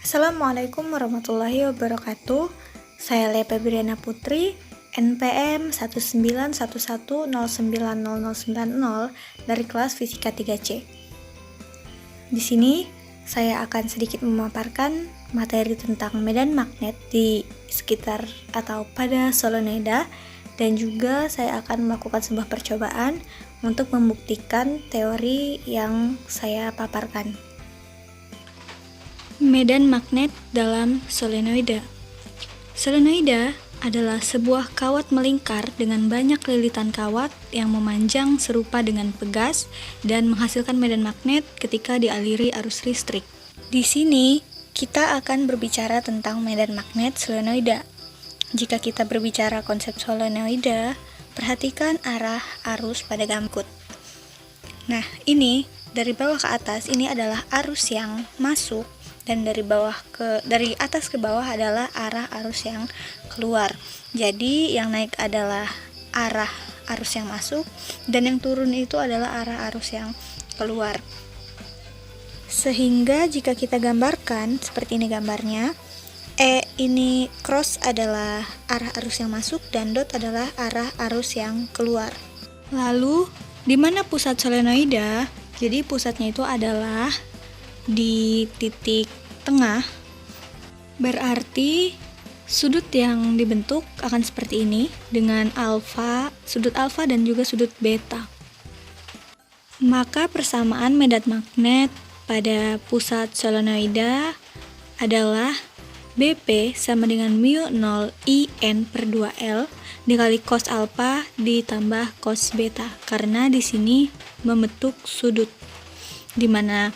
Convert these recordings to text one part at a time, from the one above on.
Assalamualaikum warahmatullahi wabarakatuh. Saya Lia Febriana Putri, NPM 19110909090 dari kelas Fisika 3C. Di sini saya akan sedikit memaparkan materi tentang medan magnet di sekitar atau pada solenoida, dan juga saya akan melakukan sebuah percobaan untuk membuktikan teori yang saya paparkan. Medan magnet dalam solenoida. Solenoida adalah sebuah kawat melingkar dengan banyak lilitan kawat yang memanjang serupa dengan pegas dan menghasilkan medan magnet ketika dialiri arus listrik. Di sini kita akan berbicara tentang medan magnet solenoida. Jika kita berbicara konsep solenoida, perhatikan arah arus pada gambar. Nah, ini dari bawah ke atas ini adalah arus yang masuk, dan dari atas ke bawah adalah arah arus yang keluar. Jadi yang naik adalah arah arus yang masuk, dan yang turun itu adalah arah arus yang keluar. Sehingga jika kita gambarkan seperti ini gambarnya, ini cross adalah arah arus yang masuk dan dot adalah arah arus yang keluar. Lalu di mana pusat solenoida? Jadi pusatnya itu adalah di titik tengah, berarti sudut yang dibentuk akan seperti ini dengan sudut alfa dan juga sudut beta. Maka persamaan medan magnet pada pusat solenoida adalah BP sama dengan mu 0 IN per 2L dikali cos alfa ditambah cos beta, karena di sini membentuk sudut, di mana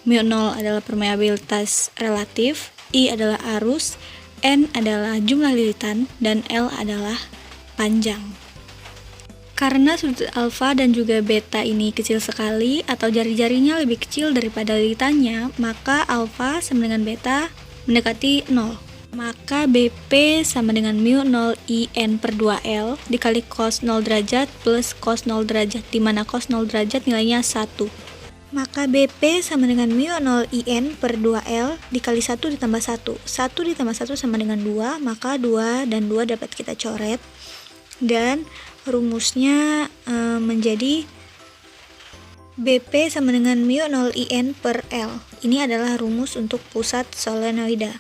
mu 0 adalah permeabilitas relatif, I adalah arus, N adalah jumlah lilitan, dan L adalah panjang. Karena sudut alfa dan juga beta ini kecil sekali atau jari-jarinya lebih kecil daripada lilitannya, maka alfa sama dengan beta mendekati 0. Maka BP sama dengan mu 0 IN per 2L dikali cos 0 derajat plus cos 0 derajat, di mana cos 0 derajat nilainya 1. Maka BP sama dengan mu 0 IN per 2L dikali 1 ditambah 1. 1 ditambah 1 sama dengan 2, maka 2 dan 2 dapat kita coret. Dan rumusnya menjadi BP sama dengan mu 0 IN per L. Ini adalah rumus untuk pusat solenoida.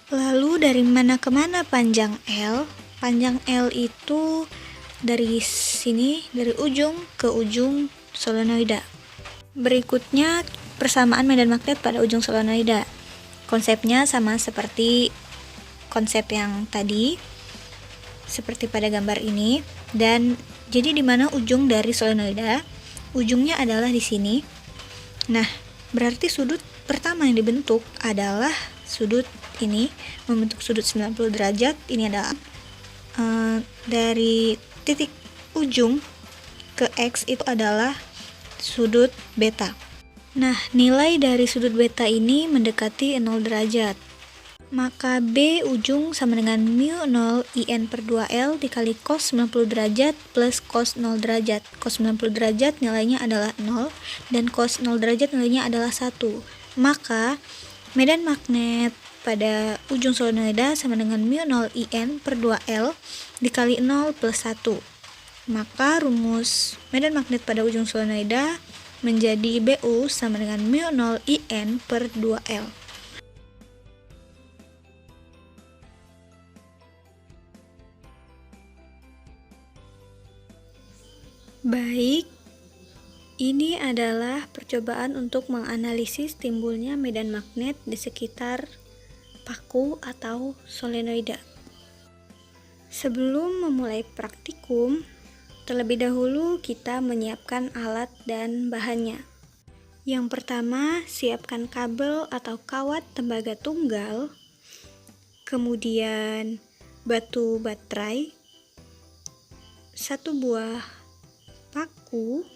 Lalu dari mana ke mana panjang L? Panjang L itu dari sini, dari ujung ke ujung solenoida. Berikutnya persamaan medan magnet pada ujung solenoida. Konsepnya sama seperti konsep yang tadi, seperti pada gambar ini. Dan jadi di mana ujung dari solenoida? Ujungnya adalah di sini. Nah, berarti sudut pertama yang dibentuk adalah sudut ini, membentuk sudut 90 derajat. Ini adalah dari titik ujung ke X itu adalah sudut beta. Nah, nilai dari sudut beta ini mendekati 0 derajat. Maka B ujung sama dengan mu 0 IN per 2L dikali cos 90 derajat plus cos 0 derajat. Cos 90 derajat nilainya adalah 0 dan cos 0 derajat nilainya adalah 1. Maka medan magnet pada ujung solenoida sama dengan mu 0 IN per 2L dikali 0 plus 1. Maka rumus medan magnet pada ujung solenoida menjadi BU sama dengan mu 0 IN per 2L. Baik, ini adalah percobaan untuk menganalisis timbulnya medan magnet di sekitar paku atau solenoida. Sebelum memulai praktikum, terlebih dahulu kita menyiapkan alat dan bahannya. Yang pertama, siapkan kabel atau kawat tembaga tunggal, kemudian batu baterai, 1 buah paku,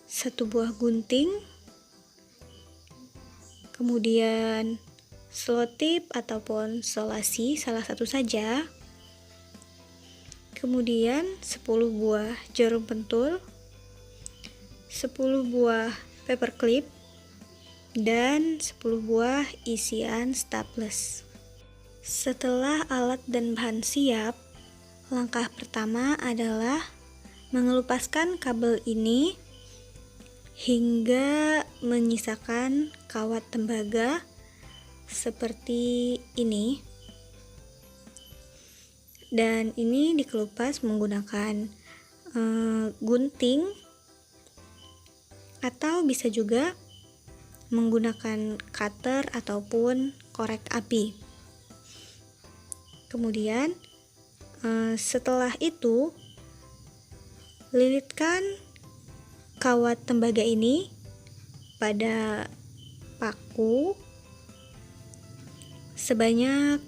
1 buah gunting, kemudian selotip ataupun solasi salah satu saja, kemudian 10 buah jarum pentul, 10 buah paperclip, dan 10 buah isian staples. Setelah alat dan bahan siap, langkah pertama adalah mengelupaskan kabel ini hingga menyisakan kawat tembaga seperti ini. Dan ini dikelupas menggunakan gunting atau bisa juga menggunakan cutter ataupun korek api. Kemudian setelah itu lilitkan kawat tembaga ini pada paku sebanyak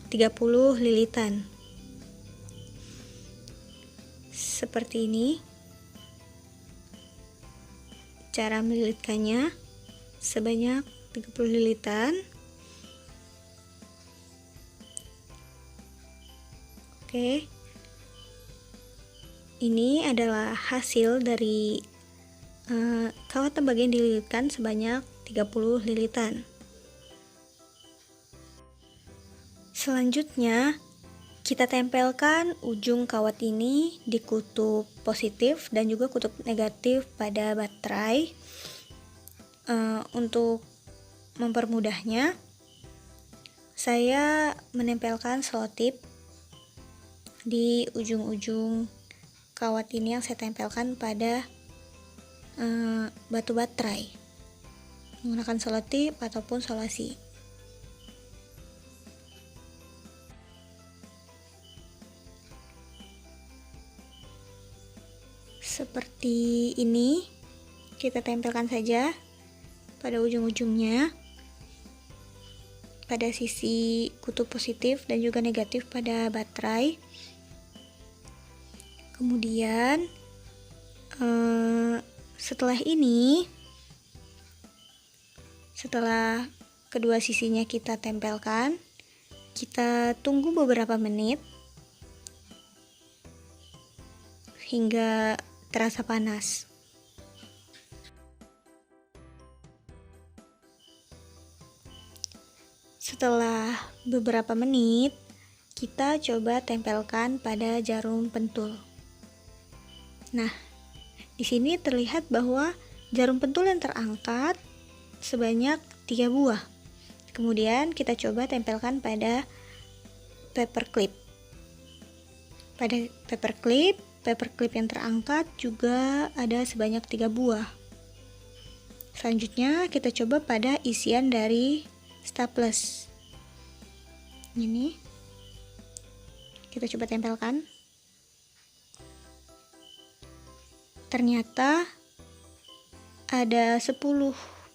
30 lilitan. Seperti ini cara melilitkannya, sebanyak 30 lilitan. Oke, ini adalah hasil dari kawat tembaga yang dililitkan sebanyak 30 lilitan. Selanjutnya kita tempelkan ujung kawat ini di kutub positif dan juga kutub negatif pada baterai. Untuk mempermudahnya, saya menempelkan selotip di ujung-ujung kawat ini yang saya tempelkan pada batu baterai menggunakan selotip ataupun solasi. Seperti ini, kita tempelkan saja pada ujung-ujungnya, pada sisi kutub positif dan juga negatif pada baterai. Kemudian setelah ini, setelah kedua sisinya kita tempelkan, kita tunggu beberapa menit hingga terasa panas. Setelah beberapa menit, kita coba tempelkan pada jarum pentul. Nah, di sini terlihat bahwa jarum pentul yang terangkat sebanyak 3 buah. Kemudian kita coba tempelkan pada paperclip. Pada paperclip yang terangkat juga ada sebanyak 3 buah. Selanjutnya kita coba pada isian dari staples. Ini kita coba tempelkan. Ternyata ada 10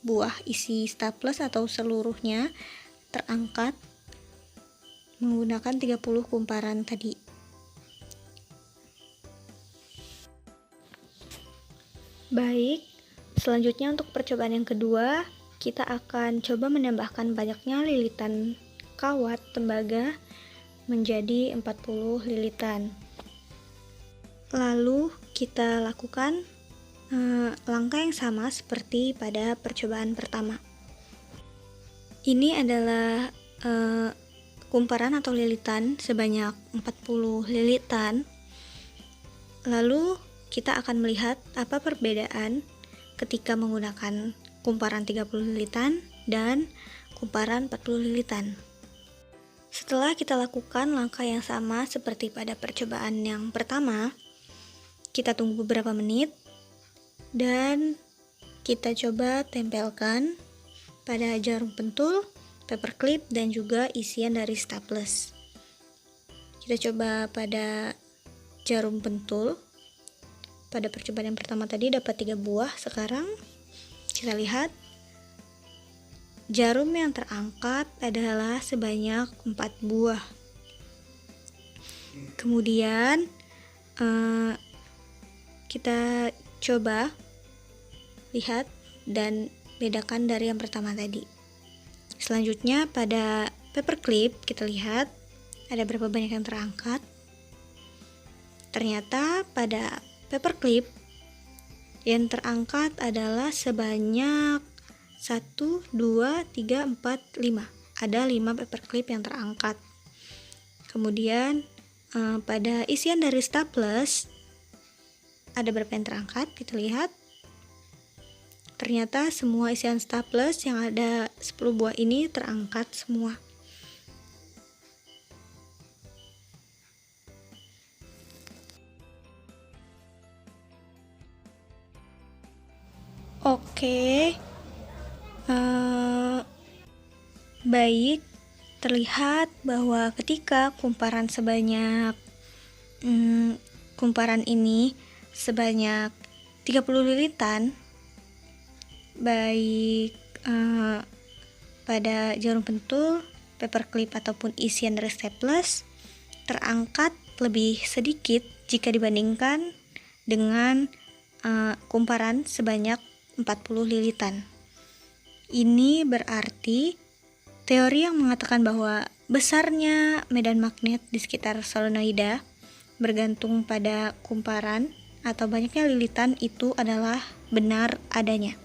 buah isi staples atau seluruhnya terangkat menggunakan 30 kumparan tadi. Baik, selanjutnya untuk percobaan yang kedua, kita akan coba menambahkan banyaknya lilitan kawat tembaga menjadi 40 lilitan. Lalu kita lakukan langkah yang sama seperti pada percobaan pertama. Ini adalah kumparan atau lilitan sebanyak 40 lilitan. Lalu kita akan melihat apa perbedaan ketika menggunakan kumparan 30 lilitan dan kumparan 40 lilitan. Setelah kita lakukan langkah yang sama seperti pada percobaan yang pertama, kita tunggu beberapa menit dan kita coba tempelkan pada jarum pentul, paperclip, dan juga isian dari staples. Kita coba pada jarum pentul. Pada percobaan yang pertama tadi dapat 3 buah, sekarang kita lihat jarum yang terangkat adalah sebanyak 4 buah. Kemudian kita coba lihat dan bedakan dari yang pertama tadi. Selanjutnya pada paperclip kita lihat ada berapa banyak yang terangkat. Ternyata pada paperclip yang terangkat adalah sebanyak 1, 2, 3, 4, 5. Ada 5 paperclip yang terangkat. Kemudian pada isian dari staples ada berapa yang terangkat? Kita lihat. Ternyata semua isian staples yang ada 10 buah ini terangkat semua. Oke, baik, terlihat bahwa ketika kumparan ini sebanyak 30 lilitan, baik pada jarum pentul, paperclip ataupun isian dari staples terangkat lebih sedikit jika dibandingkan dengan kumparan sebanyak 40 lilitan. Ini berarti teori yang mengatakan bahwa besarnya medan magnet di sekitar solenoida bergantung pada kumparan atau banyaknya lilitan itu adalah benar adanya.